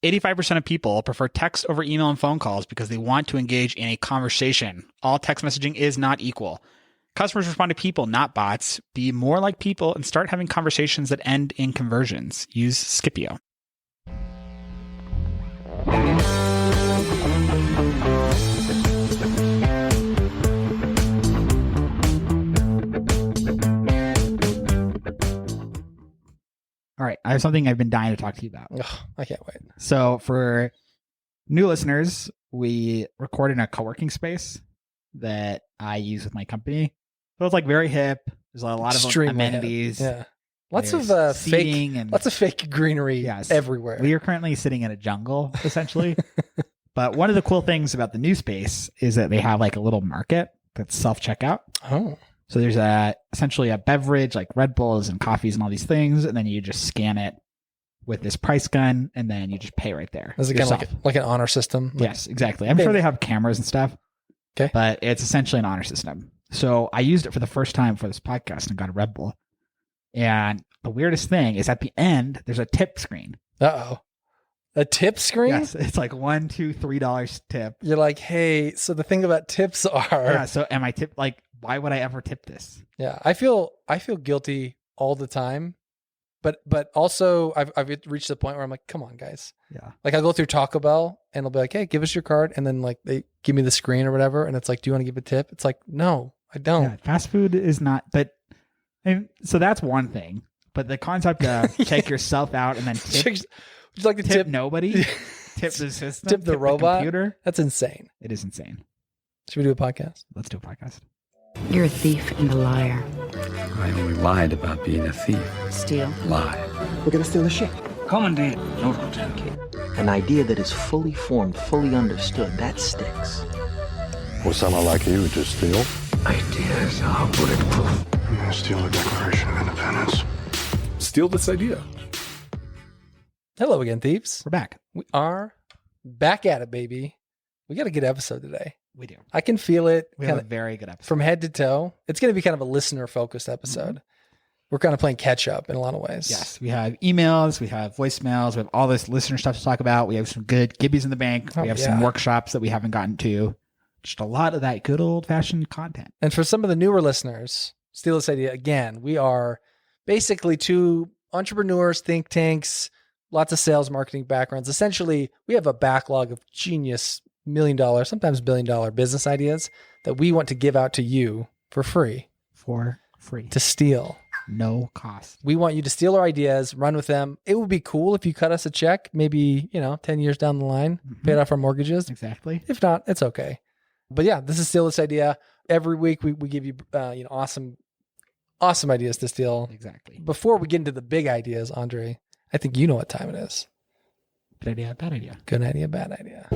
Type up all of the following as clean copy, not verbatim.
85% of people prefer text over email and phone calls because they want to engage in a conversation. All text messaging is not equal. Customers respond to people, not bots. Be more like people and start having conversations that end in conversions. Use Scipio. All right, I have something I've been dying to talk to you about. Ugh, I can't wait. So for new listeners, we record in a co-working space that I use with my company. So it's like very hip. There's a lot of Extremely amenities. hip. Yeah. Lots There's of seating fake, lots of fake greenery everywhere. We are currently sitting in a jungle, essentially. But one of the cool things about the new space is that they have like a little market that's self-checkout. Oh. So there's essentially a beverage like Red Bulls and coffees and all these things, and then you just scan it with this price gun, and then you just pay right there. Is it kind of like an honor system? Yes, exactly. I'm sure they have cameras and stuff. Okay. But it's essentially an honor system. So I used it for the first time for this podcast and got a Red Bull. And the weirdest thing is at the end, there's a tip screen. Uh-oh. A tip screen? Yes, it's like $1, $2, $3 tip. You're like, hey, so the thing about tips are... Yeah, so am I tip, like, why would I ever tip this? Yeah, I feel guilty all the time, but also I've reached the point where I'm like, come on, guys. Yeah. Like I'll go through Taco Bell and they'll be like, hey, give us your card, and then like they give me the screen or whatever, and it's like, do you want to give a tip? It's like, no, I don't. Yeah, fast food is not, but so that's one thing. But the concept of take yourself out and then tip, would you like to tip nobody, tip the system, tip the robot, computer. That's insane. It is insane. Should we do a podcast? Let's do a podcast. You're a thief and a liar. I only lied about being a thief. Steal. Lie. We're gonna steal the ship. Commandant, Lord Lieutenant. An idea that is fully formed, fully understood, that sticks. Will someone like you just steal? Ideas are bulletproof. I'm gonna steal the Declaration of Independence. Steal this idea. Hello again, thieves. We're back. We are back at it, baby. We got a good episode today. We do. I can feel it. We have a very good episode. From head to toe. It's going to be kind of a listener-focused episode. Mm-hmm. We're kind of playing catch-up in a lot of ways. Yes. We have emails. We have voicemails. We have all this listener stuff to talk about. We have some good gibbies in the bank. We have some workshops that we haven't gotten to. Just a lot of that good old-fashioned content. And for some of the newer listeners, steal this idea again. We are basically two entrepreneurs, think tanks, lots of sales, marketing backgrounds. Essentially, we have a backlog of genius $1 million, sometimes $1 billion business ideas that we want to give out to you for free. For free. To steal. No cost. We want you to steal our ideas, run with them. It would be cool if you cut us a check, maybe, 10 years down the line, paid off our mortgages. Exactly. If not, it's okay. But yeah, this is Steal This Idea. Every week we give you, awesome ideas to steal. Exactly. Before we get into the big ideas, Andre, I think you know what time it is. Good idea, bad idea. Good idea, bad idea.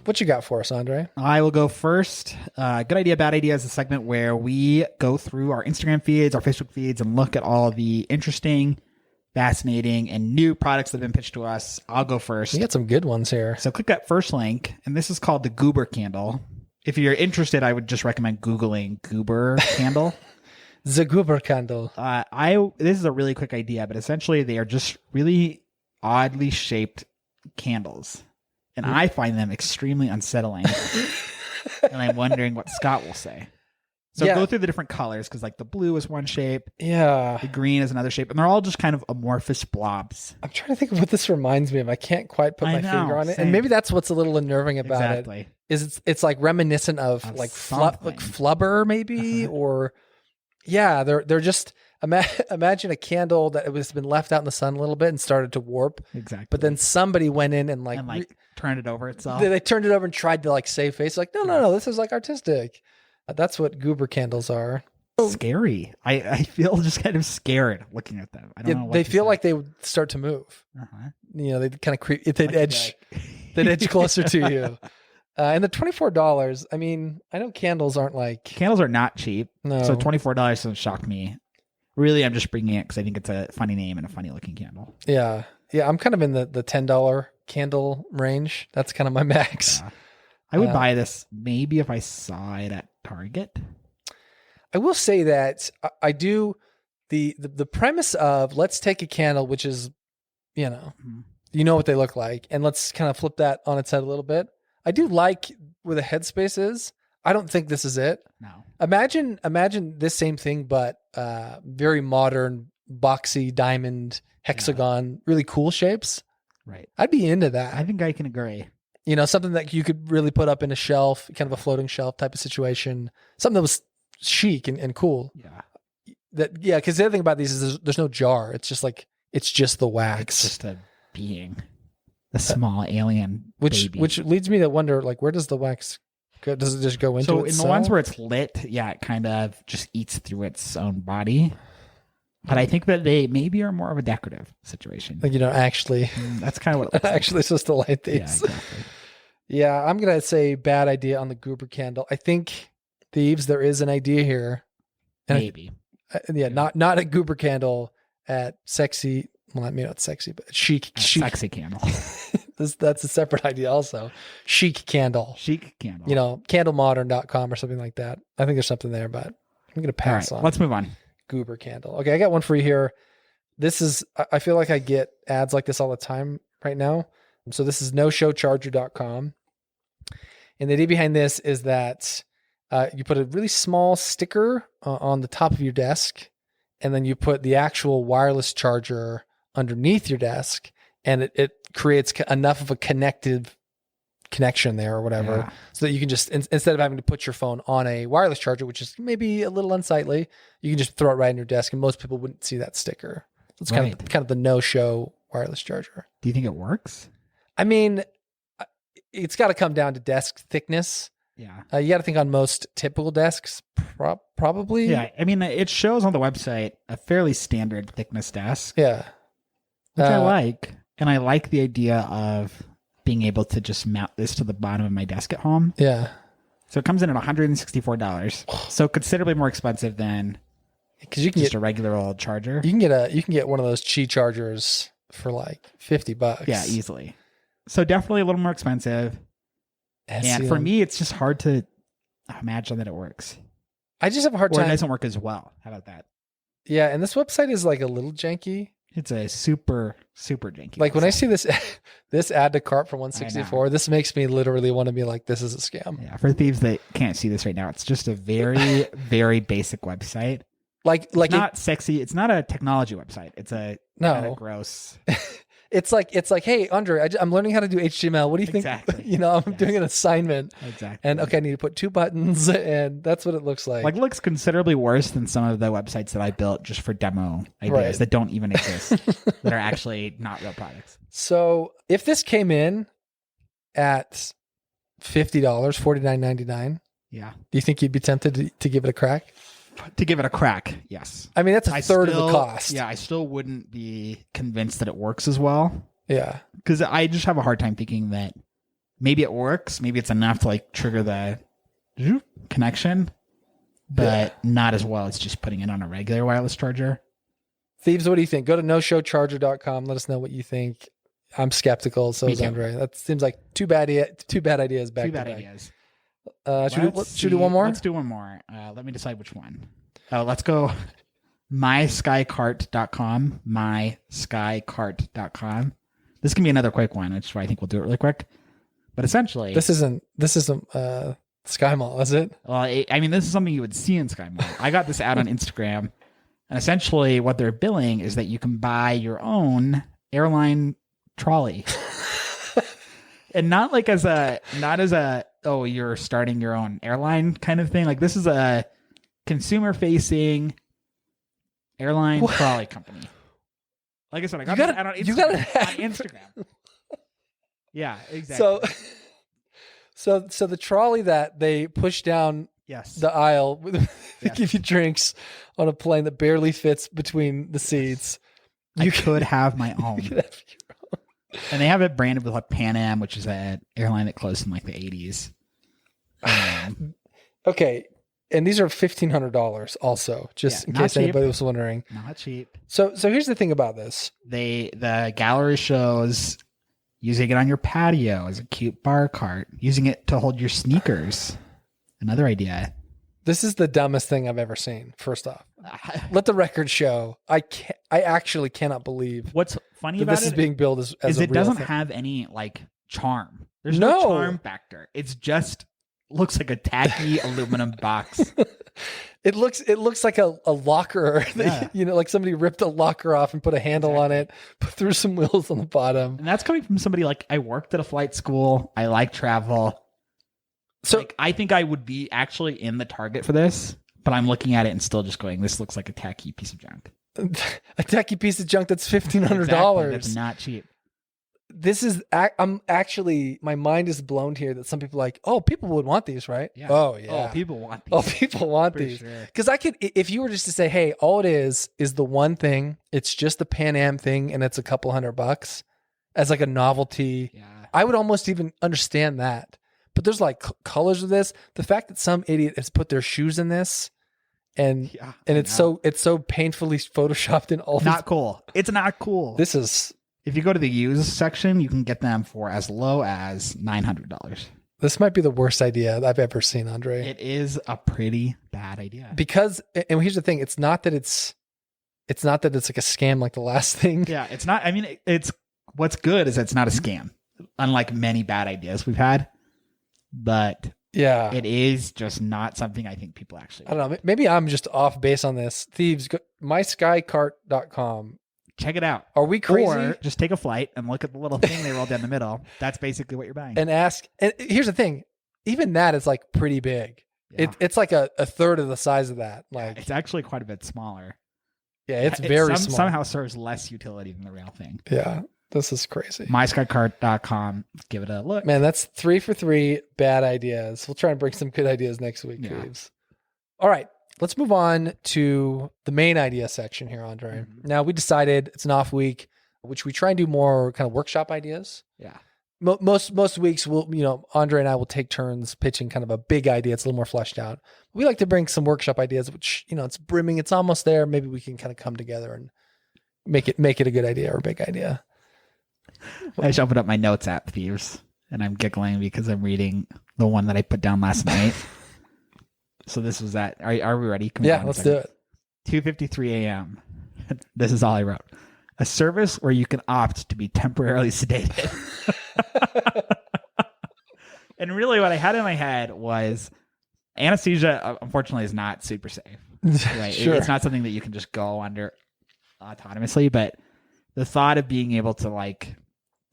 What you got for us, Andre? I will go first. Good idea, bad idea is a segment where we go through our Instagram feeds, our Facebook feeds, and look at all the interesting, fascinating, and new products that have been pitched to us. I'll go first. You got some good ones here. So click that first link, and this is called the Goober Candle. If you're interested, I would just recommend Googling Goober Candle. The Goober Candle. This is a really quick idea, but essentially they are just really oddly shaped candles. And I find them extremely unsettling. And I'm wondering what Scott will say. So go through the different colors, because like the blue is one shape. Yeah. The green is another shape. And they're all just kind of amorphous blobs. I'm trying to think of what this reminds me of. I can't quite put my finger on it. Same. And maybe that's what's a little unnerving about it. Is it's like reminiscent of like flubber maybe, or they're just imagine a candle that has been left out in the sun a little bit and started to warp. Exactly. But then somebody went in and turned it over itself. They turned it over and tried to like save face. Like, no, this is like artistic. That's what Goober candles are. Scary. I feel just kind of scared looking at them. I don't know what they to feel say. like they would start to move. Uh-huh. They kind of creep. They'd edge closer to you. And the $24. I mean, I know candles aren't like candles are not cheap. No. So $24 doesn't shock me. Really, I'm just bringing it because I think it's a funny name and a funny looking candle. Yeah. I'm kind of in the $10 candle range. That's kind of my max. Yeah. I would buy this maybe if I saw it at Target. I will say that I do the premise of let's take a candle, which is, you know what they look like, and let's kind of flip that on its head a little bit. I do like where the headspace is. I don't think this is it. No. Imagine this same thing, but very modern, boxy, diamond, hexagon, really cool shapes. Right. I'd be into that. I think I can agree. You know, something that you could really put up in a shelf, kind of a floating shelf type of situation. Something that was chic and cool. Yeah. Because the other thing about these is there's no jar. It's just the wax. It's just a being. A small alien baby. Which leads me to wonder, like, where does the wax go? Does it just go into So itself? in the ones where it's lit, it kind of just eats through its own body. But I think that they maybe are more of a decorative situation. Like, actually, that's kind of what it looks like. actually supposed to light these. Yeah, exactly. Yeah, I'm going to say bad idea on the goober candle. I think, Thieves, there is an idea here. And Maybe. Not a goober candle at sexy. Well, maybe not sexy, but chic. Sexy candle. That's a separate idea also. Chic candle. Chic candle. Candlemodern.com or something like that. I think there's something there, but I'm going to pass on. Let's move on. Goober candle. Okay, I got one for you here. This is, I feel like I get ads like this all the time right now. So this is noshowcharger.com. And the idea behind this is that you put a really small sticker on the top of your desk, and then you put the actual wireless charger underneath your desk, and it creates enough of a connection there or whatever, so that you can just, instead of having to put your phone on a wireless charger, which is maybe a little unsightly, you can just throw it right in your desk, and most people wouldn't see that sticker. So it's kind of the no-show wireless charger. Do you think it works? I mean, it's got to come down to desk thickness. Yeah. You got to think on most typical desks, probably. Yeah. I mean, it shows on the website a fairly standard thickness desk. Yeah. Which I like. And I like the idea of being able to just mount this to the bottom of my desk at home. Yeah. So it comes in at $164. So considerably more expensive than because you can just get a regular old charger. You can get one of those Qi chargers for like $50. Yeah, easily. So definitely a little more expensive. And for me, it's just hard to imagine that it works. I just have a hard time. Or it doesn't work as well. How about that? Yeah, and this website is like a little janky. It's a super janky. Like when I see this add to cart for $164, this makes me literally want to be like, this is a scam. Yeah, for thieves that can't see this right now, it's just a very, very basic website. Like it's not sexy. It's not a technology website. It's a kind of gross. It's like, hey, Andre, I'm learning how to do HTML. What do you think? Exactly. I'm doing an assignment. Exactly. And okay, I need to put 2 buttons, and that's what it looks like. Like looks considerably worse than some of the websites that I built just for demo ideas that don't even exist, that are actually not real products. So if this came in at $50, $49.99, yeah, do you think you'd be tempted to give it a crack? To give it a crack, yes. I mean, that's a third of the cost. Yeah, I still wouldn't be convinced that it works as well. Yeah. Because I just have a hard time thinking that maybe it works. Maybe it's enough to like trigger the connection, but not as well as just putting it on a regular wireless charger. Thieves, what do you think? Go to noshowcharger.com. Let us know what you think. I'm skeptical. So is Andre. That seems like two bad ideas. Back two bad to ideas. Should we do one more? Let's do one more. Let me decide which one. Let's go myskycart.com. Myskycart.com. This can be another quick one, which is why I think we'll do it really quick. But essentially, this isn't Sky Mall, is it? Well, I mean, this is something you would see in Sky Mall. I got this ad on Instagram, and essentially what they're billing is that you can buy your own airline trolley. And not as a oh, you're starting your own airline kind of thing. Like this is a consumer facing airline trolley company. Like I said, I got it on Instagram. You got it on Instagram. Yeah, exactly. So the trolley that they push down the aisle to give you drinks on a plane that barely fits between the seats. You could have my own. You could have your own. And they have it branded with like Pan Am, which is an airline that closed in like the 80s. Okay. And these are $1,500 also, just in case anybody was wondering. Not cheap. So here's the thing about this. The gallery shows using it on your patio as a cute bar cart, using it to hold your sneakers. Another idea. This is the dumbest thing I've ever seen. First off, let the record show. I actually cannot believe What's funny that about this it is being billed as is a it real doesn't thing. have any like charm. There's No. no charm factor. It's just looks like a tacky aluminum box. It looks like a locker. Yeah. You know, like somebody ripped a locker off and put a handle on it, threw some wheels on the bottom. And that's coming from somebody like I worked at a flight school. I like travel. So Like, I think I would be actually in the target for this, but I'm looking at it and still just going, this looks like a tacky piece of junk. a tacky piece of junk that's $1,500. Exactly. That's not cheap. This is I'm actually, my mind is blown here that some people are like, oh, people would want these, right? Yeah. Oh yeah. Oh, people want these. Oh, people want For these. sure. Because I could, if you were just to say, hey, all it is the one thing. It's just the Pan Am thing, and it's a couple $100 as like a novelty. Yeah. I would almost even understand that. But there's like colors of this. The fact that some idiot has put their shoes in this, and Yeah, and I it's know. so painfully photoshopped in all Not cool. It's not cool. This is If you go to the used section, you can get them for as low as $900. this might be the worst idea I've ever seen, Andre. It is a pretty bad idea. Because, and here's the thing, it's not that it's like a scam like the last thing. Yeah, it's not. I mean, it's what's good is it's not a scam, unlike many bad ideas we've had. But Yeah. it is just not something I think people actually. I don't know. Maybe I'm just off base on this. Thieves, go, myskycart.com. Check it out. Are we crazy? Or just take a flight and look at the little thing they roll down the middle. That's basically what you're buying. And ask. And here's the thing. Even that is like pretty big. Yeah. It's like a third of the size of that. Like, It's actually quite a bit smaller. yeah, it's It very small. Somehow serves less utility than the real thing. Yeah, this is crazy. MySkyCart.com. Give it a look. Man, that's 3 for 3 bad ideas. We'll try and bring some good ideas next week, Yeah. Thieves. All right. Let's move on to the main idea section here, Andre. Mm-hmm. Now, we decided it's an off week, which we try and do more kind of workshop ideas. Yeah. Most weeks, Andre and I will take turns pitching kind of a big idea. It's a little more fleshed out. We like to bring some workshop ideas, which, it's brimming. It's almost there. Maybe we can kind of come together and make it a good idea or a big idea. I just opened up my notes app, Thieves, and I'm giggling because I'm reading the one that I put down last night. So this was that. Are we ready? Can we go Yeah, on a let's second? do it. 2:53 a.m. This is all I wrote. A service where you can opt to be temporarily sedated. And really what I had in my head was anesthesia, unfortunately, is not super safe. Right? Sure. It's not something that you can just go under autonomously, but the thought of being able to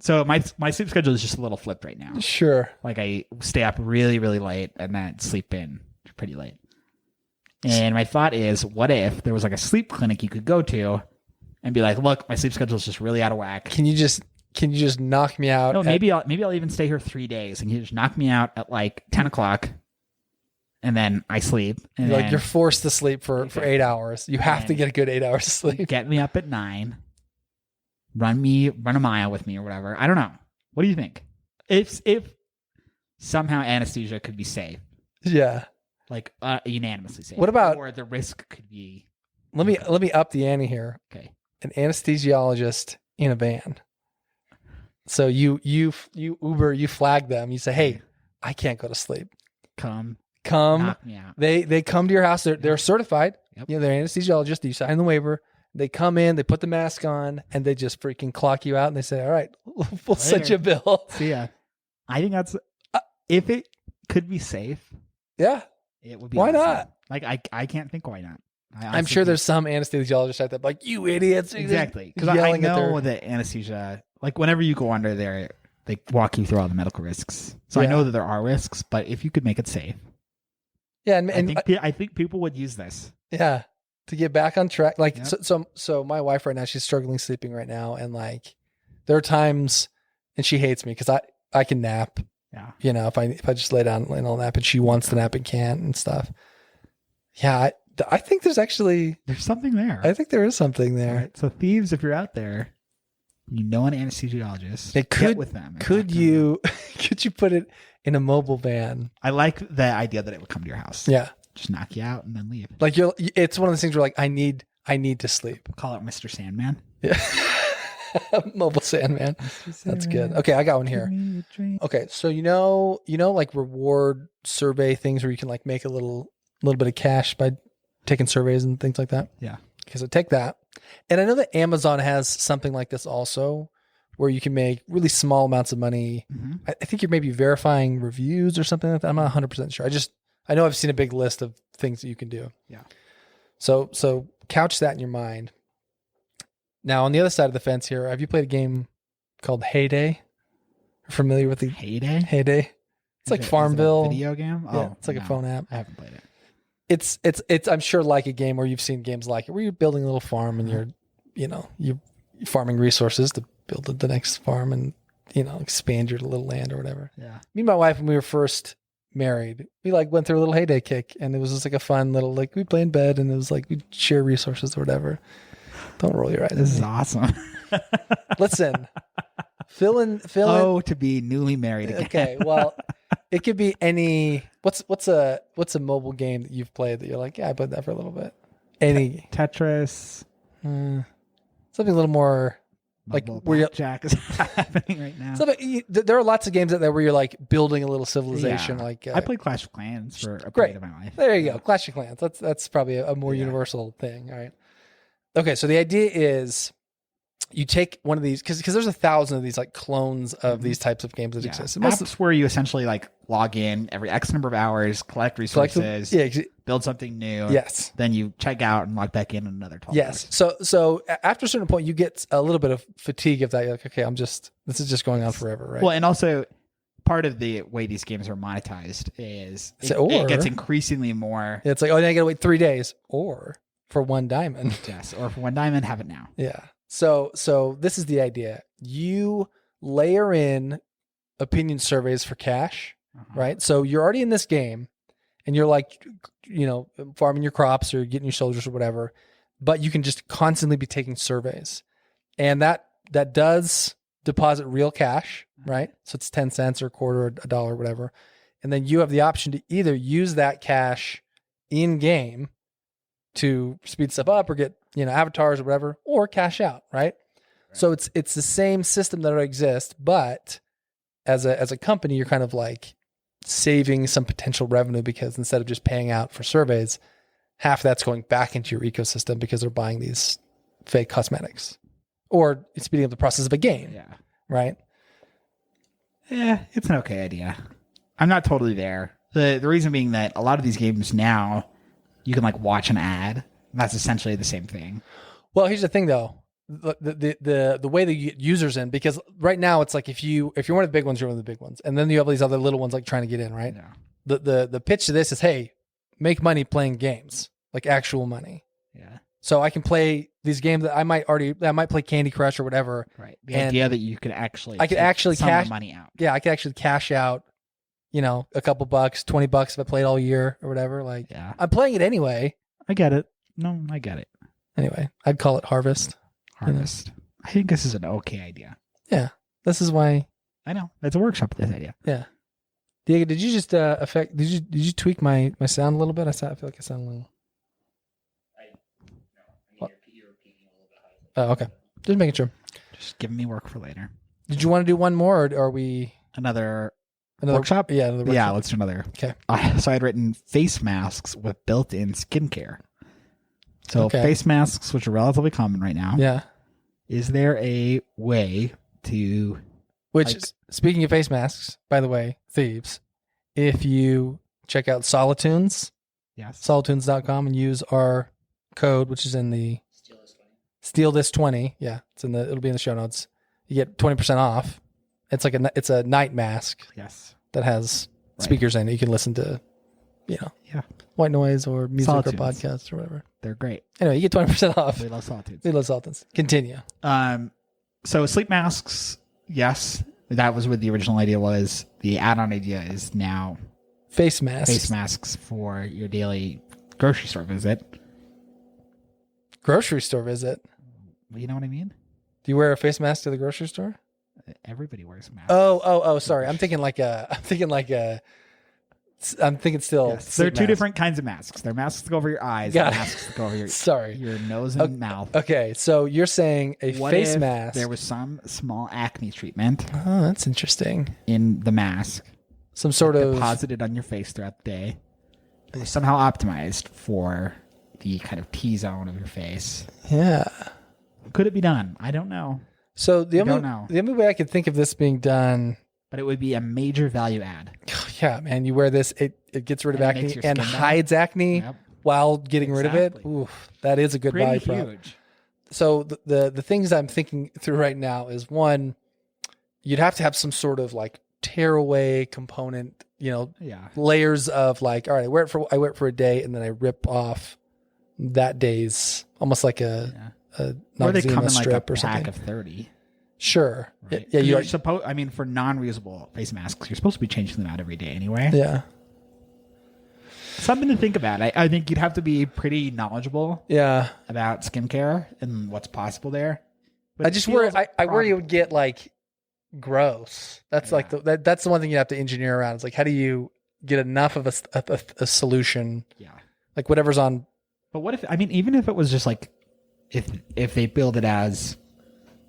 so my sleep schedule is just a little flipped right now. Sure. Like I stay up really, really late and then sleep in pretty late. And my thought is, what if there was like a sleep clinic you could go to and be like, look, my sleep schedule is just really out of whack. Can you just knock me out? No, maybe I'll even stay here 3 days and you just knock me out at like 10 o'clock and then I sleep. And then you're forced to sleep for 8 hours. You have to get a good 8 hours of sleep. get me up at 9, run a mile with me or whatever. I don't know. What do you think? If somehow anesthesia could be safe, Yeah. like unanimously safe. What about- or the risk could be Let me up the ante here. okay. An anesthesiologist in a van. So you Uber, you flag them. You say, hey, I can't go to sleep. Come Come. knock me out. They come to your house. They're certified. Yep. They're anesthesiologists. You sign the waiver. They come in, they put the mask on, and they just freaking clock you out. And they say, all right, we'll send you a bill. See ya. I think that's if it could be safe, Yeah. it would be. Why awesome. not? Like I can't think why not. I'm sure there's some anesthesiologist out there like, you idiots. exactly because I yelling at know their- that anesthesia. Like whenever you go under there, they walk you through all the medical risks. So I Yeah. know that there are risks, but if you could make it safe, Yeah. And I think people would use this. yeah, to get back on track. Like, Yep. so my wife right now, she's struggling sleeping right now. And like, there are times, and she hates me because I can nap, Yeah. if I just lay down and I'll nap, and she wants to nap and can't and stuff. Yeah. I think there's Something there. I think there is something All there. right. So thieves, if you're out there, an anesthesiologist. It get with them. and Could talk to them. you, could you put it in a mobile van? I like the idea that it would come to your house. Yeah. Just knock you out and then leave. Like it's one of those things where like, I need to sleep. Call it Mr. Sandman. Yeah. Mobile Sandman. That's good. Okay. I got one here. Okay, so like reward survey things where you can like make a little little bit of cash by taking surveys and things like that. Yeah. Okay, so take that. And I know that Amazon has something like this also, where you can make really small amounts of money. Mm-hmm. I think you're maybe verifying reviews or something like that. I'm not 100% sure. I know I've seen a big list of things that you can do. Yeah. So couch that in your mind. Now, on the other side of the fence here, have you played a game called Heyday? Familiar with the Heyday? Heyday? It's like Is it a Farmville. video game. Yeah, it's like a no, phone app. I haven't played it. It's I'm sure like a game where you've seen games like it, where you're building a little farm and you're farming resources to build the next farm and expand your little land or whatever. Yeah. Me and my wife, when we were first married, we like went through a little Heyday kick, and it was just like a fun little like we play in bed, and it was like we'd share resources or whatever. Don't roll your eyes. This is awesome. Listen, fill in. To be newly married again. Okay, well, it could be any. What's a mobile game that you've played that you're like, yeah, I played that for a little bit. Any Tetris. something a little more like where you Jack is happening right now. there are lots of games out there where you're like building a little civilization. Yeah. Like I played Clash of Clans for a great. period of my life. There you go, Clash of Clans. That's probably a more universal thing. All right. Okay, so the idea is you take one of these because there's 1,000 of these like clones of these types of games that exist. And Apps where you essentially like log in every X number of hours, collect resources, build something new. Yes. Then you check out and log back in another 12 Yes. hours. So after a certain point, you get a little bit of fatigue of that. You're like, okay, this is just going on forever, right? Well, and also part of the way these games are monetized is it gets increasingly more. It's like, oh, now I got to wait 3 days or for one diamond. Yes. Or for one diamond, have it now. Yeah. So this is the idea. You layer in opinion surveys for cash, right? So you're already in this game and you're like, farming your crops or getting your soldiers or whatever, but you can just constantly be taking surveys. And that does deposit real cash, right? So it's 10 cents or a quarter or a dollar, whatever. And then you have the option to either use that cash in game to speed stuff up or get, avatars or whatever, or cash out, right? So it's the same system that already exists, but as a company, you're kind of like saving some potential revenue because instead of just paying out for surveys, half of that's going back into your ecosystem because they're buying these fake cosmetics or it's speeding up the process of a game. Yeah. Right. Yeah, it's an okay idea. I'm not totally there. The reason being that a lot of these games now, you can like watch an ad. And that's essentially the same thing. Well, here's the thing though. The way that you get users in, because right now it's like if you're one of the big ones, you're one of the big ones. And then you have all these other little ones like trying to get in, right? Yeah. The pitch to this is, hey, make money playing games, like actual money. Yeah. So I can play these games that I might play Candy Crush or whatever. Right. The idea that you could actually cash the money out. Yeah, I could actually cash out, a couple bucks, $20 if I played all year or whatever. Like, yeah. I'm playing it anyway. I get it. No, I get it. Anyway, I'd call it Harvest. Harvest. I think this is an okay idea. Yeah. This is why. I know. Let's workshop this idea. Yeah. Diego, did you just did you tweak my sound a little bit? I feel like I sound a little. You're repeating a little bit high. Oh, okay. Just making sure. Just giving me work for later. Did you want to do one more, or are we another workshop? Yeah, another workshop. Yeah, let's do another. Okay. So I had written face masks with built-in skincare. So face masks, which are relatively common right now. Yeah. Is there a way to... Which, speaking of face masks, by the way, thieves, if you check out Solitunes, solitunes.com, and use our code, which is in the... Steal this 20. Yeah, it'll be in the show notes. You get 20% off. It's like it's a night mask. Yes. That has speakers in it. You can listen to, white noise or music Solitunes. or podcasts or whatever. They're great. Anyway, you get 20% off. We love Solitunes. We love Solitunes. Continue. So sleep masks, yes. That was what the original idea was. The add-on idea is now face masks. Face masks for your daily grocery store visit. Grocery store visit? You know what I mean? Do you wear a face mask to the grocery store? Everybody wears masks. Oh, sorry. I'm thinking still. Yes. There are two different kinds of masks. There are masks that go over your eyes and masks that go over your nose and mouth. Okay, so you're saying What face if mask. there was some small acne treatment Oh, that's interesting. in the mask Some sort of deposited on your face throughout the day somehow optimized for the kind of T-zone of your face. Yeah. Could it be done? I don't know. So don't know. the only way I could think of this being done, But it would be a major value add. yeah, man, you wear this, it gets rid of And it makes acne your and skin better. hides acne Yep. while getting rid of it. Exactly. Oof, that is a good value Pretty prop. huge. So the things I'm thinking through right now is, one, you'd have to have some sort of like tear away component, Yeah. layers of like, all right, I wear it for a day and then I rip off that day's, almost like a Or they Noxzema come in like a strip or pack something. of 30. Sure. Right? Yeah, You're supposed. I mean, for non-reusable face masks, you're supposed to be changing them out every day anyway. yeah. Something to think about. I think you'd have to be pretty knowledgeable Yeah. about skincare and what's possible there. But I it just worry. feels I worry it would get like gross. That's like that's the one thing you have to engineer around. It's like, how do you get enough of a solution? Yeah. Like whatever's on. But what if? I mean, even if it was just like, if they build it as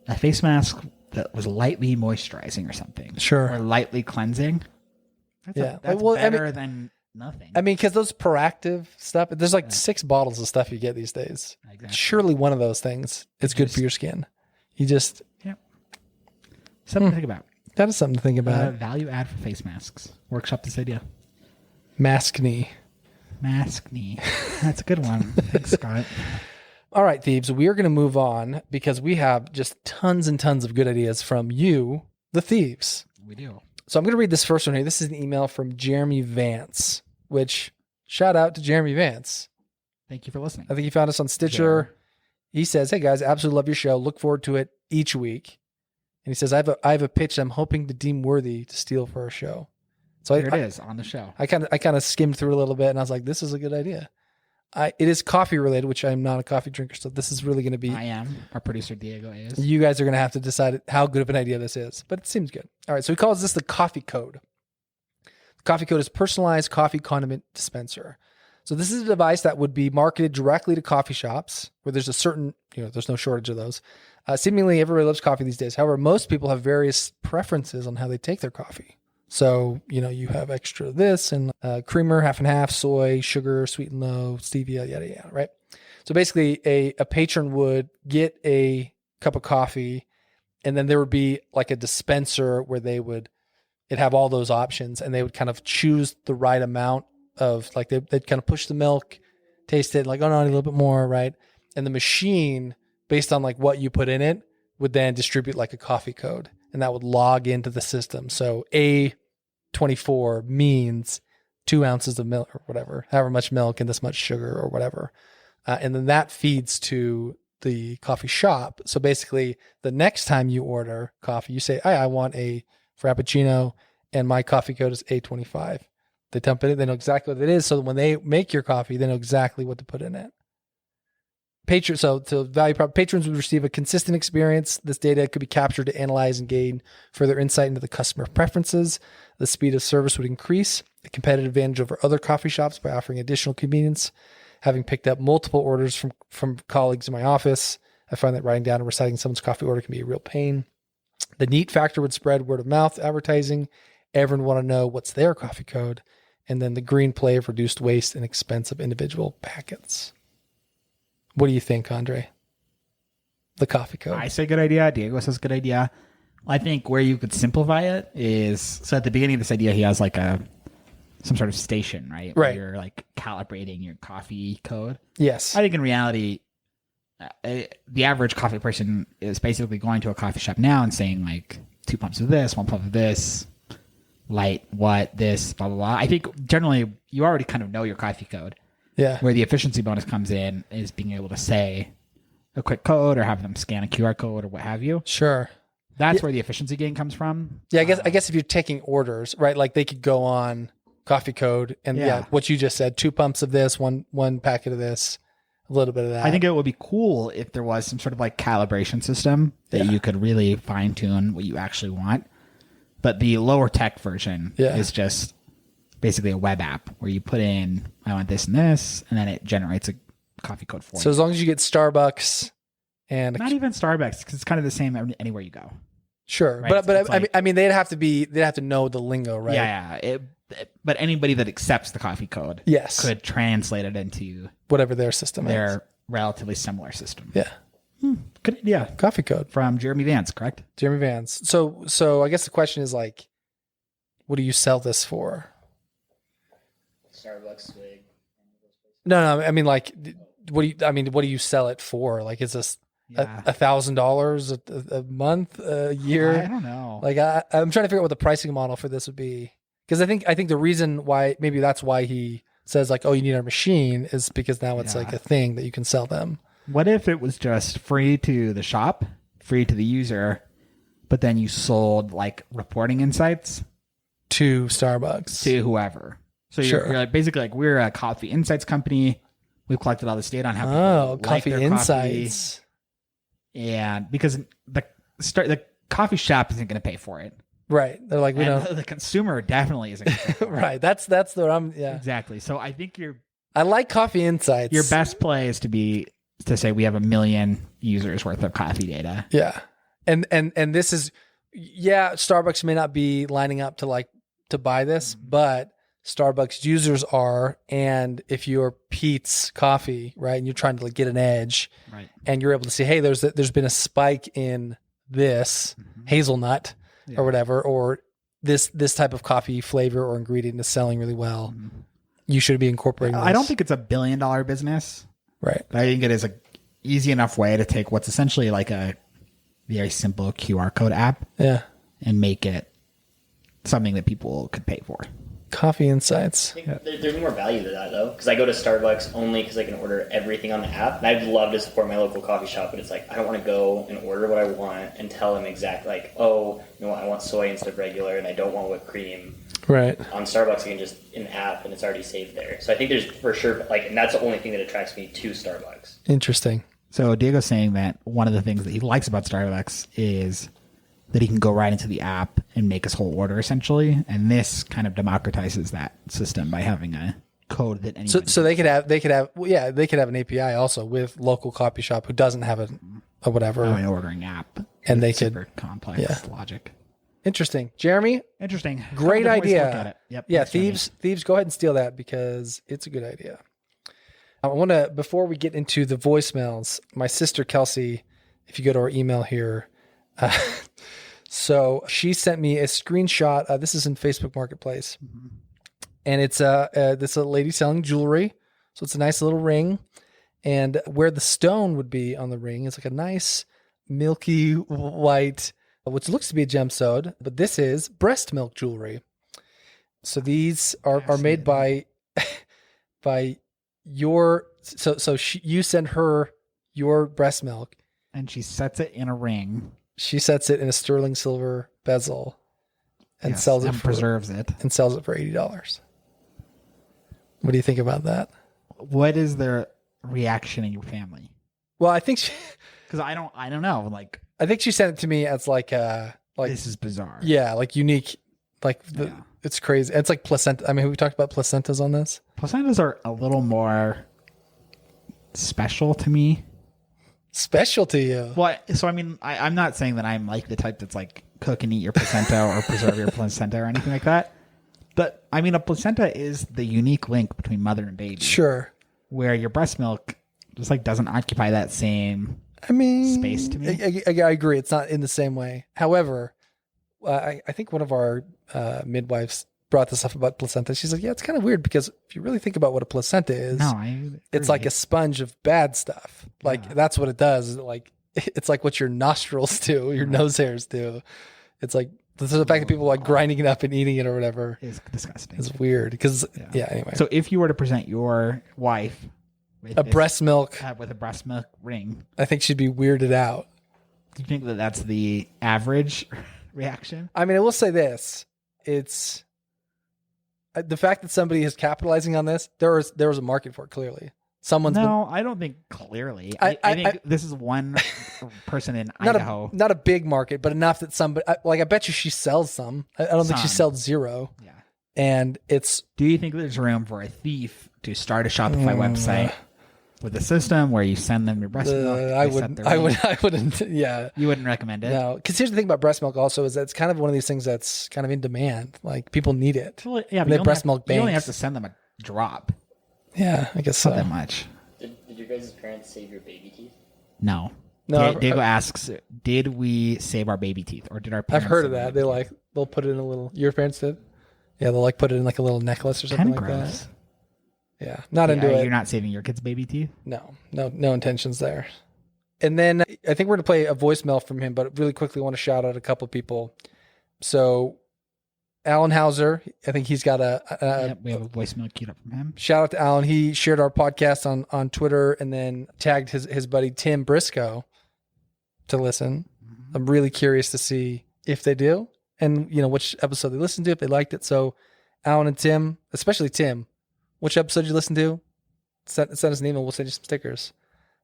a face mask that was lightly moisturizing or something, Sure. or lightly cleansing. That's Well, I mean- better than nothing. I mean, because those proactive stuff. There's like 6 bottles of stuff you get these days. Exactly. Surely one of those things is good for your skin. You just Something to think about. that is something to think about. Value add for face masks. Workshop this idea. Mask knee. Mask knee. That's a good one. Thanks, Scott. All right, thieves, we are going to move on because we have just tons and tons of good ideas from you, the thieves. We do. So I'm going to read this first one here. This is an email from Jeremy Vance, which shout out to Jeremy Vance. Thank you for listening. I think he found us on Stitcher. Sure. He says, "Hey guys, absolutely love your show. Look forward to it each week." And he says, I have a pitch I'm hoping to deem worthy to steal for our show. So Here it is on the show. I kind of skimmed through a little bit and I was like, this is a good idea. It is coffee related, which I'm not a coffee drinker, so this is really going to be. I am. Our producer Diego is. You guys are going to have to decide how good of an idea this is, but it seems good. All right, so he calls this the coffee code. The coffee code is personalized coffee condiment dispenser. So this is a device that would be marketed directly to coffee shops where there's a certain, there's no shortage of those. Seemingly everybody loves coffee these days. However, most people have various preferences on how they take their coffee. So, you have extra this and creamer, half and half, soy, sugar, sweet and low, stevia, yada, yada, right? So basically a patron would get a cup of coffee and then there would be like a dispenser where it'd have all those options and they would kind of choose the right amount of like, they'd kind of push the milk, taste it like, oh no, I need a little bit more, right? And the machine, based on like what you put in it, would then distribute like a coffee code and that would log into the system. So A24 means 2 ounces of milk or whatever, however much milk and this much sugar or whatever. And then that feeds to the coffee shop. So basically the next time you order coffee, you say, I want a Frappuccino and my coffee code is A25. They dump it in, they know exactly what it is. So when they make your coffee, they know exactly what to put in it. Patrons would receive a consistent experience. This data could be captured to analyze and gain further insight into the customer preferences. The speed of service would increase, a competitive advantage over other coffee shops by offering additional convenience. Having picked up multiple orders from colleagues in my office, I find that writing down and reciting someone's coffee order can be a real pain. The neat factor would spread word of mouth advertising. Everyone would want to know what's their coffee code. And then the green play of reduced waste and expense of individual packets. What do you think, Andre? The coffee code. I say good idea. Diego says good idea. I think where you could simplify it is, so at the beginning of this idea, he has like some sort of station, right? Right. Where you're like calibrating your coffee code. Yes. I think in reality, the average coffee person is basically going to a coffee shop now and saying like 2 pumps of this, 1 pump of this, light, what, this, blah, blah, blah. I think generally you already kind of know your coffee code. Yeah. Where the efficiency bonus comes in is being able to say a quick code or have them scan a QR code or what have you. Sure. That's where the efficiency gain comes from. Yeah, I guess if you're taking orders, right? Like they could go on coffee code and what you just said, 2 pumps of this, one packet of this, a little bit of that. I think it would be cool if there was some sort of like calibration system that you could really fine tune what you actually want. But the lower tech version is just basically a web app where you put in, I want this and this, and then it generates a coffee code for you. So as long as you get Starbucks and not even Starbucks, because it's kind of the same anywhere you go. Sure, Right? but It's like, I mean they'd have to know the lingo, right? Yeah. but anybody that accepts the coffee code Yes. could translate it into Whatever their system is. their relatively similar system. Yeah. Good idea. Coffee code. From Jeremy Vance, correct? Jeremy Vance. So I guess the question is like, what do you sell this for? Starbucks, Swig. No, I mean like, what do you sell it for? Like, is this Yeah. $1,000 a month, a year? I don't know. Like, I'm trying to figure out what the pricing model for this would be. Because I think the reason why, maybe that's why he says like, oh, you need our machine, is because now it's like a thing that you can sell them. What if it was just free to the shop, free to the user, but then you sold like reporting insights To Starbucks. to whoever? So Sure. you're like, basically like, we're a coffee insights company. We've collected all this data on how people like coffee their insights. coffee. And because the coffee shop isn't going to pay for it. Right. They're like, we And don't. the consumer definitely isn't going to pay for it. Right. That's what I'm. Yeah. Exactly. So I think I like coffee insights. your best play is to say we have 1 million users worth of coffee data. Yeah. And this is, Starbucks may not be lining up to buy this, but Starbucks users are. And if you're Pete's Coffee, right, and you're trying to like get an edge, Right. and you're able to see, hey, there's been a spike in this hazelnut or whatever, or this type of coffee flavor or ingredient is selling really well. You should be incorporating this. I don't think it's $1 billion business. Right. But I think it is a easy enough way to take what's essentially like a very simple QR code app Yeah. and make it something that people could pay for. Coffee insights. I think there's more value to that though, because I go to Starbucks only because I can order everything on the app, and I'd love to support my local coffee shop, but it's like I don't want to go and order what I want and tell them exactly like, oh, you know what, I want soy instead of regular, and I don't want whipped cream. Right. On Starbucks, I can just in the app, and it's already saved there. So I think there's for sure like, and that's the only thing that attracts me to Starbucks. Interesting. So Diego's saying that one of the things that he likes about Starbucks is that he can go right into the app and make his whole order essentially, and this kind of democratizes that system by having a code that anybody. So they could have an API also with local coffee shop who doesn't have a whatever, an ordering app, and they super could complex logic. Interesting, Jeremy. Interesting, Great How would the boys idea. look at it? Yep. Yeah, Thanks, Jeremy. thieves, go ahead and steal that because it's a good idea. I want to, before we get into the voicemails, my sister Kelsey, if you go to our email here, so she sent me a screenshot. This is in Facebook Marketplace, and it's this a lady selling jewelry. So it's a nice little ring, and where the stone would be on the ring is like a nice milky white, which looks to be a gemstone, but this is breast milk jewelry. So these are made by your, you send her your breast milk, and she sets it in a ring. She sets it in a sterling silver bezel and sells it preserves it and sells it for $80. What do you think about that? What is their reaction in your family? Well, I think because I don't know. Like, I think she sent it to me as like this is bizarre. Yeah, like unique. Like it's crazy. It's like placenta. I mean, we talked about placentas on this. Placentas are a little more special to me. Special to you? Well, so I mean, I'm not saying that I'm like the type that's like cook and eat your placenta or preserve your placenta or anything like that. But I mean, a placenta is the unique link between mother and baby. Sure. Where your breast milk just like doesn't occupy that same space to me. I agree. It's not in the same way. However, I think one of our midwives brought this up about placenta. She's like, yeah, it's kind of weird because if you really think about what a placenta is, it's like a sponge of bad stuff. Like that's what it does. Like it's like what your nostrils do, your nose hairs do. It's like the fact that people are like grinding it up and eating it or whatever is disgusting. It's weird because anyway. So if you were to present your wife with a breast milk ring, I think she'd be weirded out. Do you think that that's the average reaction? I mean, I will say this: it's the fact that somebody is capitalizing on this. There was a market for it. Clearly, I don't think clearly. I think this is one person in Idaho. Not a big market, but enough that somebody. I bet you she sells some. I don't think she sells zero. Yeah. And it's. Do you think there's room for a thief to start a Shopify website, with the system where you send them your breast milk. I wouldn't. Yeah, you wouldn't recommend it. No, because here's the thing about breast milk. Also, is that it's kind of one of these things that's kind of in demand. Like people need it. Well, yeah, but they have breast milk banks. You only have to send them a drop. Yeah, I guess so. Not that much. Did your guys' parents save your baby teeth? No. Diego asks, did we save our baby teeth, or did our parents? I've heard of that. They'll put it in a little. Your parents did? Yeah, they'll put it in like a little necklace or something like gross. that. Yeah, not into it. You're not saving your kids' baby teeth? No intentions there. And then I think we're going to play a voicemail from him, but really quickly want to shout out a couple of people. So Alan Hauser, I think he's got we have a voicemail queued up from him. Shout out to Alan. He shared our podcast on Twitter and then tagged his buddy Tim Briscoe to listen. Mm-hmm. I'm really curious to see if they do and which episode they listened to, if they liked it. So Alan and Tim, especially Tim, which episode you listened to, send us an email. We'll send you some stickers.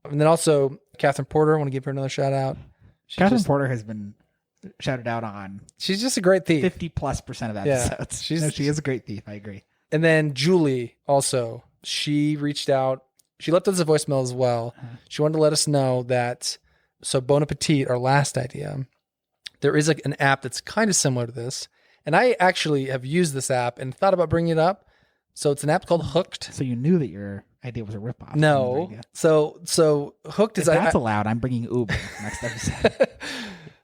And then also Catherine Porter, I want to give her another shout out. Catherine Porter has been shouted out on. She's just a great thief. 50+% of episodes. Yeah, she is a great thief. I agree. And then Julie also, she reached out. She left us a voicemail as well. Uh-huh. She wanted to let us know that, so Bon Appetit, our last idea, there is an app that's kind of similar to this. And I actually have used this app and thought about bringing it up. So it's an app called Hooked. So you knew that your idea was a ripoff. No. So Hooked is... If that's allowed, I'm bringing Uber next episode.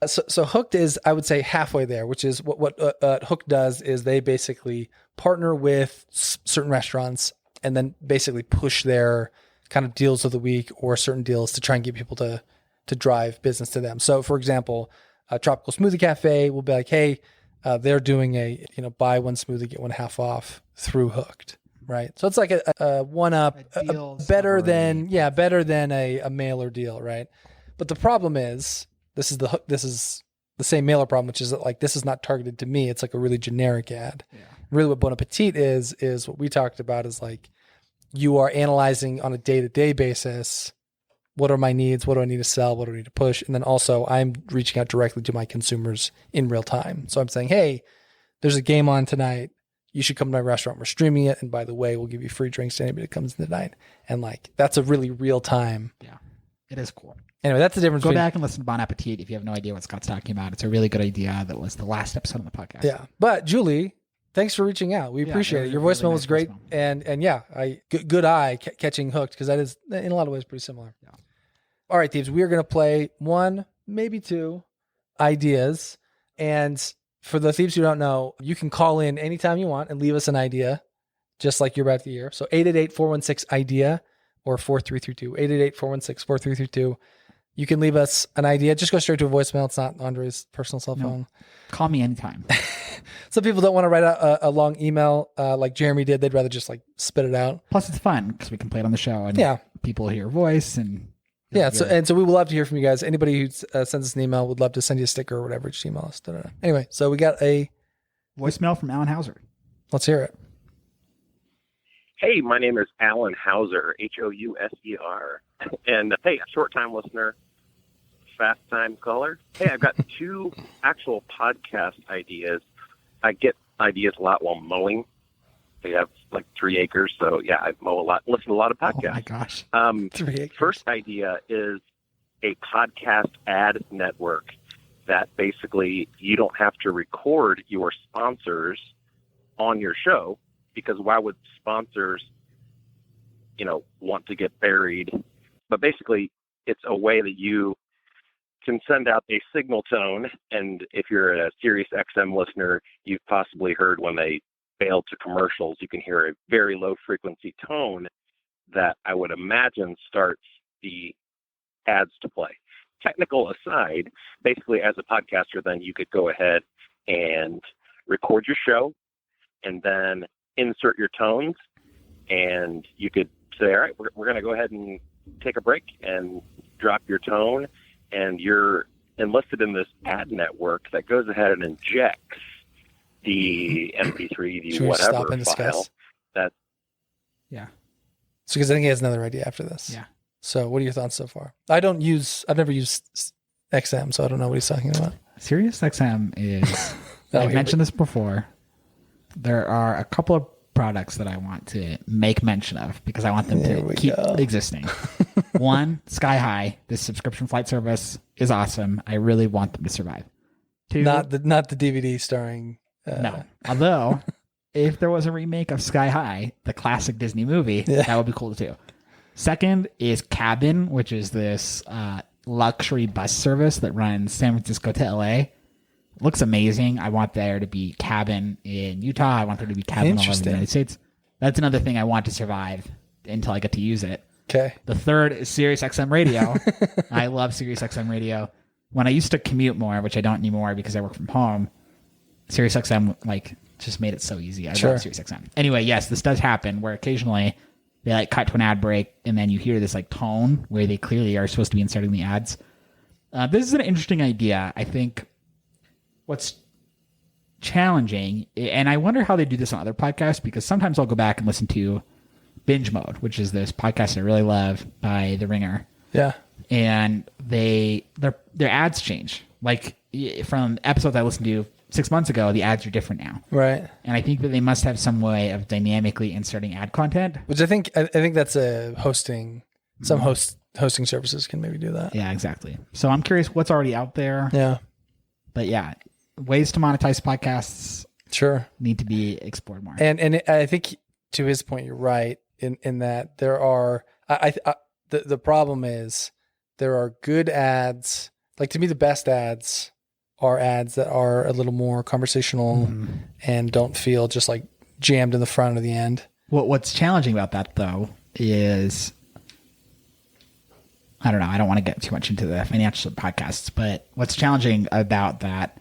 So Hooked is, I would say, halfway there, which is what Hooked does is they basically partner with certain restaurants and then basically push their kind of deals of the week or certain deals to try and get people to drive business to them. So, for example, Tropical Smoothie Cafe will be like, hey, they're doing a buy one smoothie get one half off through Hooked, right? So it's like a one up, better than a mailer deal, right? But the problem is. This is the same mailer problem, which is that like this is not targeted to me. It's like a really generic ad. Yeah. Really, what Bon Appetit is what we talked about is like you are analyzing on a day-to-day basis. What are my needs? What do I need to sell? What do I need to push? And then also I'm reaching out directly to my consumers in real time. So I'm saying, hey, there's a game on tonight. You should come to my restaurant. We're streaming it, and by the way, we'll give you free drinks to anybody that comes in tonight. And like that's a really real time. Yeah, it is cool. Anyway, that's the difference. Go back and listen to Bon Appetit if you have no idea what Scott's talking about. It's a really good idea that was the last episode of the podcast. Yeah. But Julie, thanks for reaching out. We appreciate it. Your voicemail really was great. And yeah, good eye catching Hooked because that is in a lot of ways pretty similar. Yeah. All right, thieves, we are going to play one, maybe two ideas. And for the thieves who don't know, you can call in anytime you want and leave us an idea, just like you're about to hear. So 888-416-IDEA or 4332. 888-416-4332. You can leave us an idea. Just go straight to a voicemail. It's not Andre's personal cell phone. No. Call me anytime. Some people don't want to write a long email like Jeremy did. They'd rather just like spit it out. Plus, it's fun because we can play it on the show and people hear your voice. And so we would love to hear from you guys. Anybody who sends us an email would love to send you a sticker or whatever. Just email us. Anyway, so we got a voicemail from Alan Hauser. Let's hear it. Hey, my name is Alan Hauser, Houser. And hey, a short-time listener, fast-time caller. Hey, I've got two actual podcast ideas. I get ideas a lot while mowing. I have like 3 acres, so yeah, I mow a lot, listen to a lot of podcasts. Oh my gosh. 3 acres. First idea is a podcast ad network that basically you don't have to record your sponsors on your show. Because why would sponsors, want to get buried? But basically, it's a way that you can send out a signal tone. And if you're a Sirius XM listener, you've possibly heard when they bail to commercials, you can hear a very low frequency tone that I would imagine starts the ads to play. Technical aside, basically as a podcaster, then you could go ahead and record your show and then insert your tones, and you could say, all right, we're going to go ahead and take a break and drop your tone, and you're enlisted in this ad network that goes ahead and injects the MP3, the whatever file. Yeah. So because I think he has another idea after this. Yeah. So what are your thoughts so far? I've never used XM, so I don't know what he's talking about. Sirius XM is, I've mentioned this before. There are a couple of products that I want to make mention of because I want them There to we keep go. existing. One, Sky High. This subscription flight service is awesome. I really want them to survive. Two, Not the DVD starring. no. Although, if there was a remake of Sky High, the classic Disney movie, Yeah. that would be cool too. Second is Cabin, which is this luxury bus service that runs San Francisco to LA. Looks amazing. I want there to be Cabin in Utah. I want there to be Cabin all over the Interesting. United States. That's another thing I want to survive until I get to use it. Okay. The third is Sirius XM Radio. I love Sirius XM Radio. When I used to commute more, which I don't anymore because I work from home, Sirius XM just made it so easy. I Sure. love Sirius XM. Anyway, yes, this does happen where occasionally they cut to an ad break and then you hear this tone where they clearly are supposed to be inserting the ads. This is an interesting idea. I think what's challenging, and I wonder how they do this on other podcasts, because sometimes I'll go back and listen to Binge Mode, which is this podcast I really love by The Ringer. Yeah. And their ads change. From episodes I listened to 6 months ago, the ads are different now. Right. And I think that they must have some way of dynamically inserting ad content. Which I think that's a hosting. Some hosting services can maybe do that. Yeah, exactly. So I'm curious what's already out there. Yeah. But yeah, ways to monetize podcasts Sure. need to be explored more. And I think to his point, you're right in that there are. The problem is there are good ads. Like, to me, the best ads are ads that are a little more conversational and don't feel just like jammed in the front or the end. What's challenging about that, though, is, I don't know, I don't want to get too much into the financial podcasts, but what's challenging about that,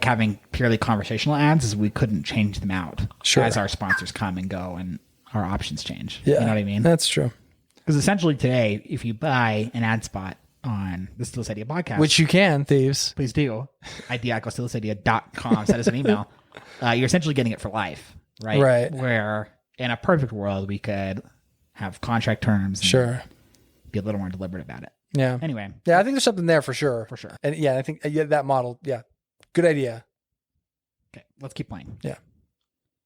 having purely conversational ads, is we couldn't change them out as our sponsors come and go and our options change. Yeah. You know what I mean? That's true. Because essentially today, if you buy an ad spot on the Still This Idea podcast, Which you can, thieves. please do, idea@stillthisidea.com, send us an email, you're essentially getting it for life, right? Right. Where in a perfect world, we could have contract terms and Sure. be a little more deliberate about it. Yeah. Anyway. Yeah, I think there's something there for sure. For sure. And yeah, I think that model, good idea. Okay, let's keep playing. Yeah.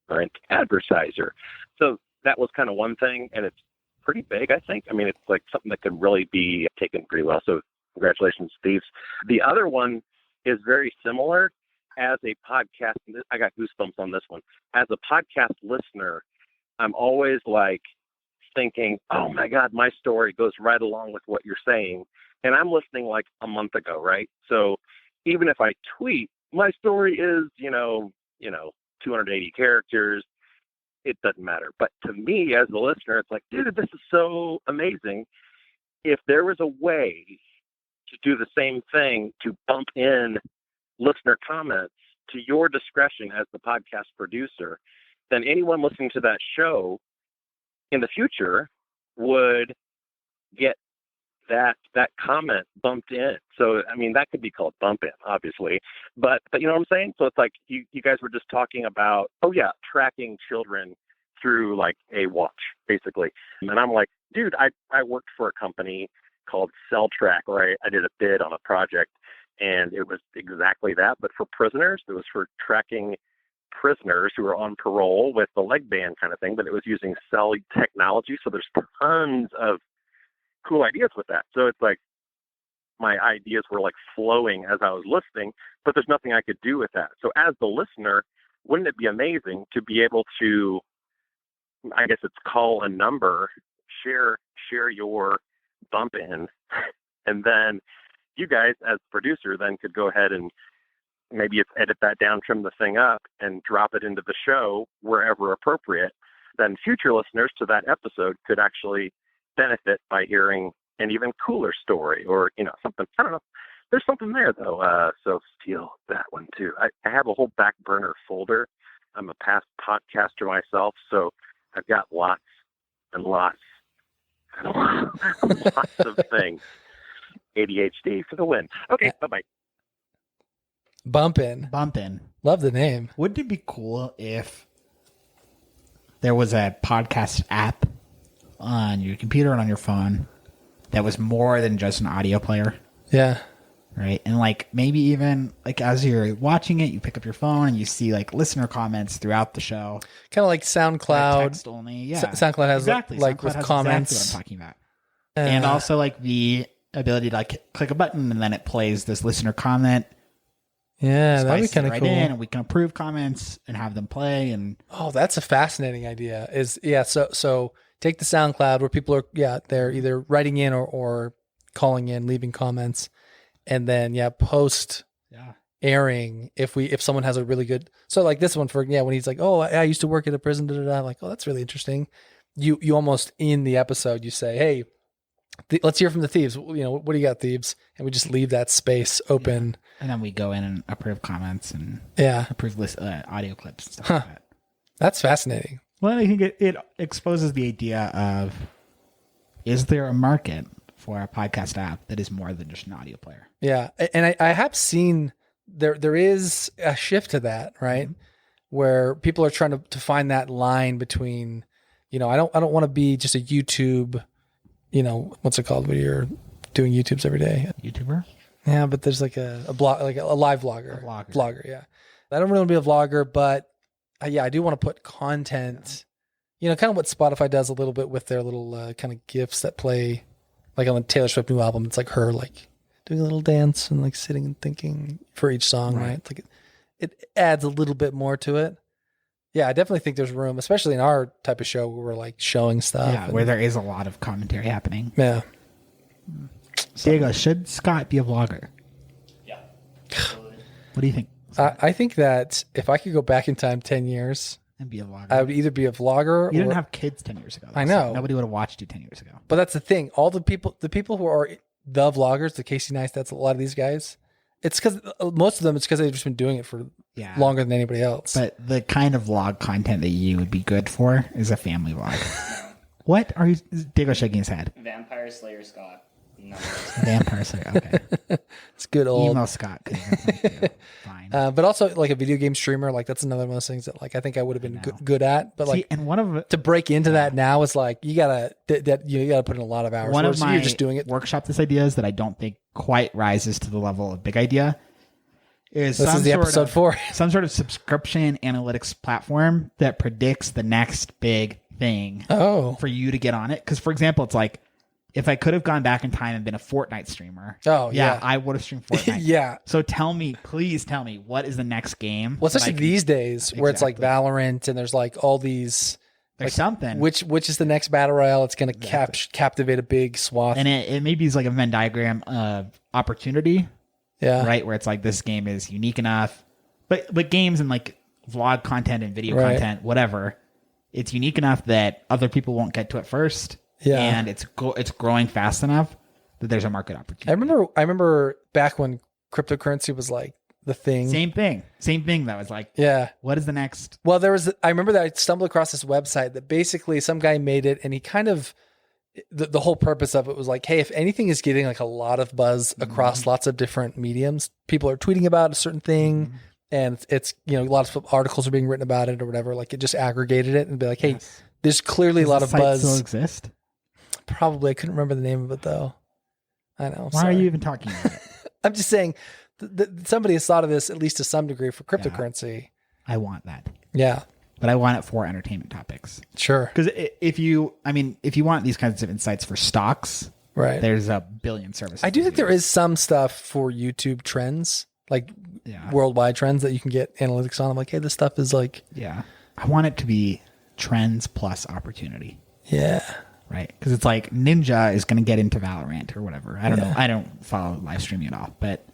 Or an advertiser. So that was kind of one thing, and it's pretty big, I think. I mean, it's something that could really be taken pretty well. So congratulations, Steve. The other one is very similar. As a podcast, I got goosebumps on this one. As a podcast listener, I'm always thinking, oh my God, my story goes right along with what you're saying. And I'm listening a month ago, right? So even if I tweet, my story is, 280 characters, it doesn't matter. But to me as a listener, it's dude, this is so amazing. If there was a way to do the same thing, to bump in listener comments to your discretion as the podcast producer, then anyone listening to that show in the future would get that comment bumped in. So, I mean, that could be called bump in, obviously. But you know what I'm saying? So it's you guys were just talking about, tracking children through a watch, basically. And I'm dude, I worked for a company called CellTrack, where I did a bid on a project, and it was exactly that, but for prisoners. It was for tracking prisoners who were on parole with the leg band kind of thing, but it was using cell technology. So there's tons of cool ideas with that. So it's my ideas were flowing as I was listening, but there's nothing I could do with that. So as the listener, wouldn't it be amazing to be able to, I guess it's call a number, share your bump in, and then you guys as producer then could go ahead and maybe it's edit that down, trim the thing up, and drop it into the show wherever appropriate. Then future listeners to that episode could actually benefit by hearing an even cooler story, or something. I don't know. There's something there though. So steal that one too. I have a whole back burner folder. I'm a past podcaster myself, so I've got lots and lots and lots of things. ADHD for the win. Okay, bye-bye. Bumpin'. Love the name. Wouldn't it be cool if there was a podcast app on your computer and on your phone that was more than just an audio player? Yeah. right? And like maybe even like as you're watching it, you pick up your phone and you see like listener comments throughout the show. Kind of like SoundCloud. Text only, yeah. SoundCloud has exactly. like SoundCloud with has comments. exactly what I'm talking about. And also like the ability to like click a button and then it plays this listener comment. Yeah, that'd be Slices kind of right cool. in, and we can approve comments and have them play. And Oh, that's a fascinating idea. So take the SoundCloud where people are they're either writing in or calling in, leaving comments, and then post airing if someone has a really good, so like this one for when he's like, oh, I used to work at a prison, I'm like, oh, that's really interesting. You almost in the episode you say, hey, let's hear from the thieves. What do you got, thieves? And we just leave that space open. and then we go in and approve comments and approve audio clips and stuff like that. That's fascinating. Well, I think it exposes the idea of, is there a market for a podcast app that is more than just an audio player? Yeah, and I have seen there is a shift to that, right? Mm-hmm. Where people are trying to find that line between, I don't want to be just a YouTube, what's it called when you're doing YouTubes every day? YouTuber? Yeah, but there's like a blog, like a live vlogger. Vlogger, yeah. I don't really want to be a vlogger, but I do want to put content, kind of what Spotify does a little bit with their little kind of GIFs that play, like on the Taylor Swift new album. It's like her like doing a little dance and like sitting and thinking for each song, right? It's like it adds a little bit more to it. Yeah, I definitely think there's room, especially in our type of show where we're like showing stuff. Yeah, where there is a lot of commentary happening. Yeah. Diego, should Scott be a vlogger? Yeah. What do you think? I think that if I could go back in time 10 years and be a vlogger, I would either be a vlogger. You didn't have kids 10 years ago. I know. So nobody would have watched you 10 years ago. But that's the thing. All the people who are the vloggers, the Casey Neistats, a lot of these guys, it's because most of them, it's because they've just been doing it for longer than anybody else. But the kind of vlog content that you would be good for is a family vlog. What are you? Diego shaking his head. Vampire Slayer Scott. No. Vampire Slayer. Okay. It's good old emo Scott. Fine. But also like a video game streamer, like that's another one of those things that like I think I would have been good at. But like, and one of to break into that now is like you gotta put in a lot of hours. One of my you're just doing it. Workshop this ideas that I don't think quite rises to the level of big idea is this is the episode 4. Some sort of subscription analytics platform that predicts the next big thing for you to get on it. Because for example, it's like, if I could have gone back in time and been a Fortnite streamer, I would have streamed Fortnite. Yeah. So please tell me, what is the next game? Well, especially these days where it's like Valorant and there's like all these. There's like, something. Which is the next battle royale? It's going to captivate a big swath. And it maybe is like a Venn diagram of opportunity. Yeah. Right? Where it's like this game is unique enough. But games and like vlog content and video content, whatever, it's unique enough that other people won't get to it first. Yeah. And it's growing fast enough that there's a market opportunity. I remember back when cryptocurrency was like the thing. Same thing that was like, what is the next? Well, I remember that I stumbled across this website that basically some guy made it, and he kind of, the whole purpose of it was like, hey, if anything is getting like a lot of buzz across lots of different mediums, people are tweeting about a certain thing, and it's, lots of articles are being written about it or whatever, like it just aggregated it and be like, hey, there's clearly a lot of buzz. Still exist? Probably. I couldn't remember the name of it though. I know. Why are you even talking about it? I'm just saying somebody has thought of this at least to some degree for cryptocurrency. I want that. Yeah. But I want it for entertainment topics. Sure. Because if you want these kinds of insights for stocks, right? There's a billion services. I do think there is some stuff for YouTube trends, like worldwide trends that you can get analytics on. I'm like, hey, this stuff is like, I want it to be trends plus opportunity. Yeah. Right. Because it's like Ninja is going to get into Valorant or whatever. I don't know. I don't follow live streaming at all, but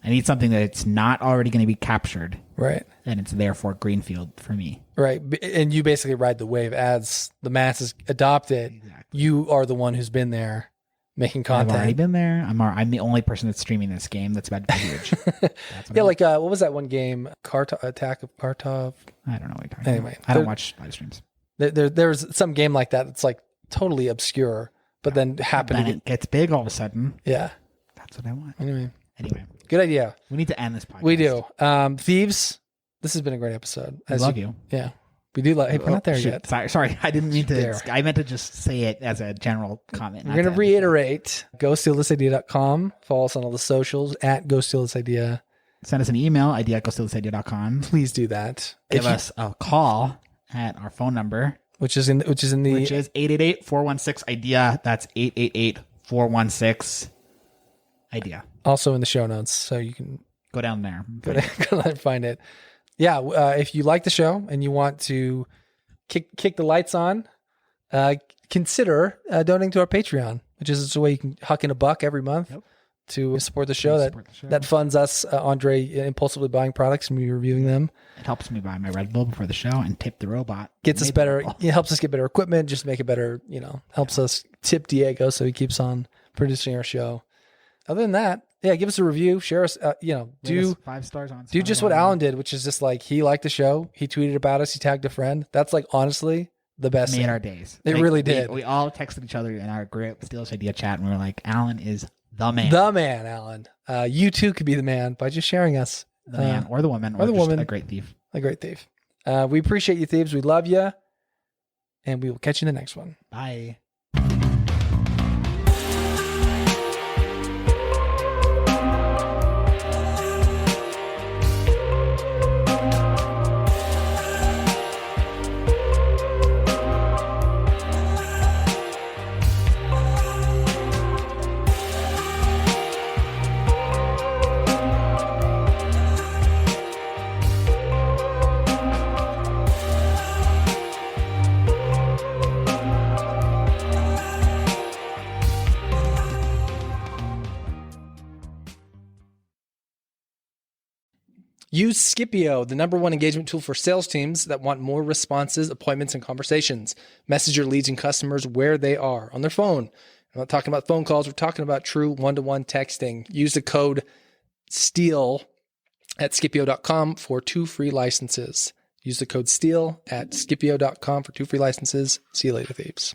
I need something that it's not already going to be captured. Right. And it's therefore greenfield for me. Right. And you basically ride the wave as the masses adopt it. Exactly. You are the one who's been there making content. I've already been there. I'm the only person that's streaming this game that's about to be huge. What was that one game? Attack of Kartov? I don't know what you're talking about. I don't watch live streams. There's some game like that. It's like totally obscure, but then it gets big all of a sudden. Yeah. That's what I want. Anyway. Good idea. We need to end this podcast. We do. Thieves, this has been a great episode. I love you. Yeah. We do like, hey, we're not there Shoot, yet. Sorry, I didn't mean to. There. I meant to just say it as a general comment. We're going to reiterate, GoStealThisIdea.com. Follow us on all the socials at GoStealThisIdea. Send us an email, idea@gostillthisidea.com. Please do that. Give us a call at our phone number, which is 888-416-IDEA. That's 888-416-IDEA. Also in the show notes, so you can go down there. Go down and find it. Yeah, if you like the show and you want to kick the lights on, consider donating to our Patreon, which is a way you can huck in $1 every month to support the show. That funds us, Andre, impulsively buying products and me reviewing them. It helps me buy my Red Bull before the show and tip the robot. Gets us better. It helps us get better equipment. Just make it better. Helps us tip Diego so he keeps on producing our show. Other than that, yeah, give us a review, share us, do 5 stars on. Do just what Alan did, which is just like, he liked the show, he tweeted about us, he tagged a friend. That's like, honestly, the best made thing. our days. It really did. We all texted each other in our group, Steal This Idea chat, and we were like, Alan is the man. The man, Alan. You too could be the man by just sharing us. The man or the woman or the woman. A great thief. A great thief. We appreciate you, thieves. We love you. And we will catch you in the next one. Bye. Use Scipio, the #1 engagement tool for sales teams that want more responses, appointments, and conversations. Message your leads and customers where they are on their phone. I'm not talking about phone calls. We're talking about true one-to-one texting. Use the code STEAL at Scipio.com for 2 free licenses. Use the code STEAL at Scipio.com for 2 free licenses. See you later, thieves.